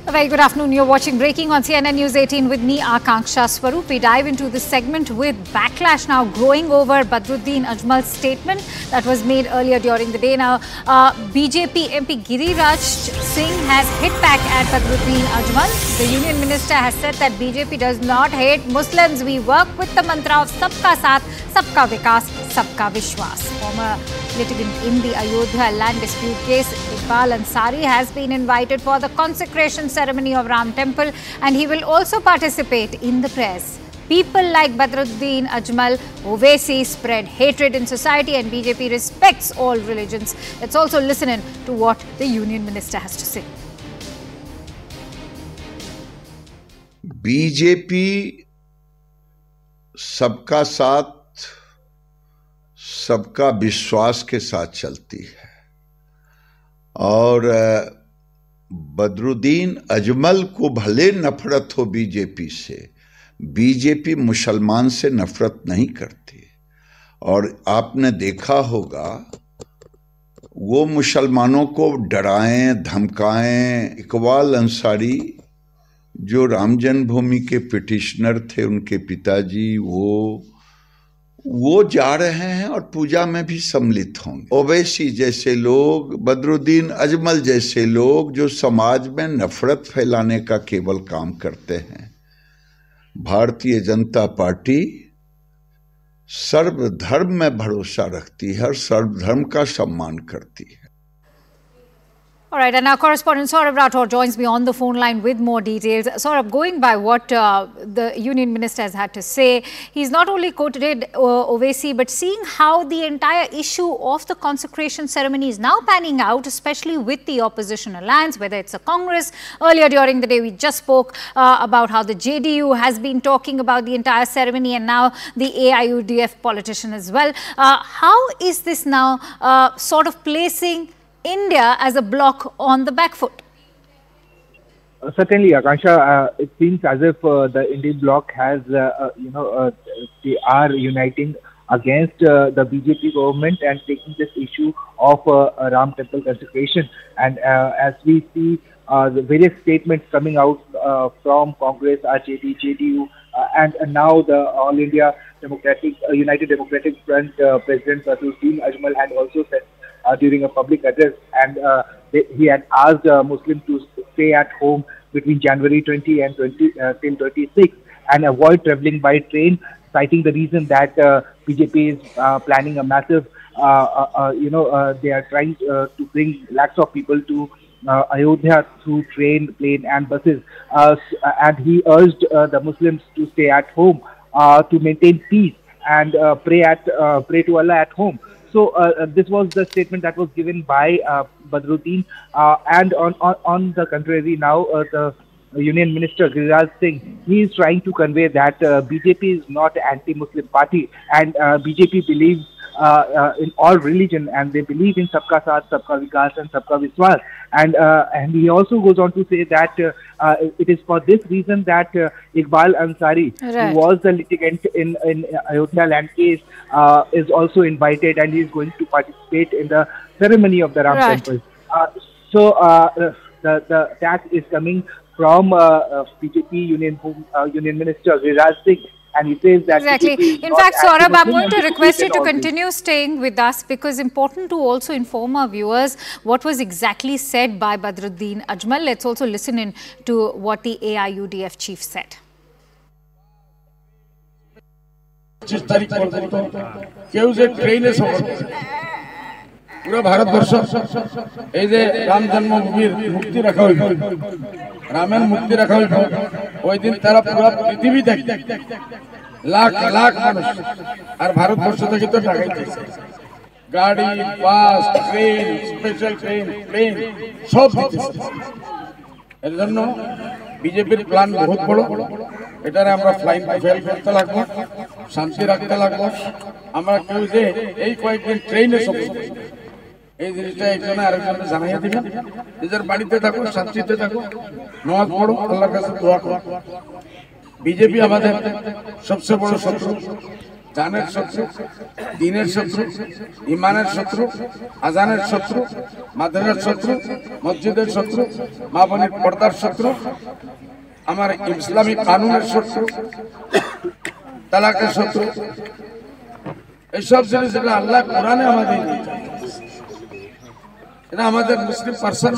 A very good afternoon. You're watching Breaking on CNN News 18 with me, Akanksha Swaroop. We dive into this segment with backlash now growing over Badruddin Ajmal's statement that was made earlier during the day. Now, BJP MP Giriraj Singh has hit back at Badruddin Ajmal. The Union Minister has said that BJP does not hate Muslims. We work with the mantra of Sabka Saath, Sabka Vikas, Sabka Vishwas. Former litigant in the Ayodhya land dispute case, Iqbal Ansari, has been invited for the consecration ceremony of Ram Temple, and he will also participate in the prayers. People like Badruddin Ajmal, Owaisi, spread hatred in society, and BJP respects all religions. Let's also listen in to what the Union Minister has to say. BJP सबका साथ सबका विश्वास के साथ चलती है और बदरुद्दीन अजमल को भले नफरत हो बीजेपी से, बीजेपी मुसलमान से नफरत नहीं करती। और आपने देखा होगा वो मुसलमानों को डराएं धमकाएं। इकबाल अंसारी जो राम जन्मभूमि के पिटिशनर थे, उनके पिताजी वो जा रहे हैं और पूजा में भी सम्मिलित होंगे। ओवैसी जैसे लोग, बदरुद्दीन अजमल जैसे लोग जो समाज में नफरत फैलाने का केवल काम करते हैं। भारतीय जनता पार्टी सर्वधर्म में भरोसा रखती है और सर्वधर्म का सम्मान करती है। All right, and our correspondent Saurabh Rathore joins me on the phone line with more details. Saurabh, going by what the Union Minister has had to say, he's not only quoted Owaisi, but seeing how the entire issue of the consecration ceremony is now panning out, especially with the opposition alliance, whether it's a Congress. Earlier during the day, we just spoke about how the JDU has been talking about the entire ceremony, and now the AIUDF politician as well. How is this now sort of placing India as a bloc on the back foot? Certainly, Akansha, it seems as if the Indian bloc has, they are uniting against the BJP government and taking this issue of Ram Temple consecration. And as we see the various statements coming out from Congress, RJD, JDU, and now the All India United Democratic Front President Badruddin Ajmal had also said during a public address, and he had asked Muslims to stay at home between January 20 and till 26 and avoid travelling by train, citing the reason that BJP is planning a massive, they are trying to bring lakhs of people to Ayodhya through train, plane and buses. And he urged the Muslims to stay at home to maintain peace and pray to Allah at home. So this was the statement that was given by Badruddin, and on the contrary, now the Union Minister Giriraj Singh, he is trying to convey that BJP is not an anti-Muslim party, and BJP believes in all religion, and they believe in Sabka Saath, Sabka Vikas and Sabka Vishwas. And he also goes on to say that it is for this reason that Iqbal Ansari, right, who was the litigant in Ayodhya land case, is also invited, and he is going to participate in the ceremony of the Ram Temple. So the attack is coming from BJP Union Minister Giriraj Singh. And he says that exactly. In fact, Saurabh, I'm going to request you to continue staying with us, because it's important to also inform our viewers what was exactly said by Badruddin Ajmal. Let's also listen in to what the AIUDF chief said. पूरा भारतवर्ष এই যে রাম জন্মভূমির মুক্তি রাখা হইল, রামের মুক্তি রাখা হইল, ওই দিন তারা পুরো পৃথিবী দেখতে লাখ লাখ মানুষ আর ভারতবর্ষ থেকে তো ঢাকাইতেছে গাড়ি, বাস, ট্রেন, স্পেশাল ট্রেন, প্লেন সব দিতেছে। এর জন্য বিজেপির প্ল্যান বহুত বড়। এটারে আমরা ফ্লাইং ফেল করতে লাগবো, শান্তি রাখতে লাগবো। আমরা কেউ যে এই কয়েকদিন ট্রেনে সব এই জিনিসটা একজনে আরেকজনে জানাইয়া দিবেন। নিজের বাড়িতে থাকো, শান্তিতে থাকো, নামাজ পড়ো, আল্লাহর কাছে দোয়া করো। বিজেপি আমাদের সবচেয়ে বড় শত্রু। জানের শত্রু, দ্বীনের শত্রু, ইমানের শত্রু, আজানের শত্রু, মাদ্রাসার শত্রু, মসজিদের শত্রু, মা বোনের পর্দার শত্রু, আমার ইসলামী কানুনের শত্রু, তালাকের শত্রু, এইসব জিনিস যেটা আল্লাহ কোরআনে আমাদের এটা আমাদের মুসলিম পার্সন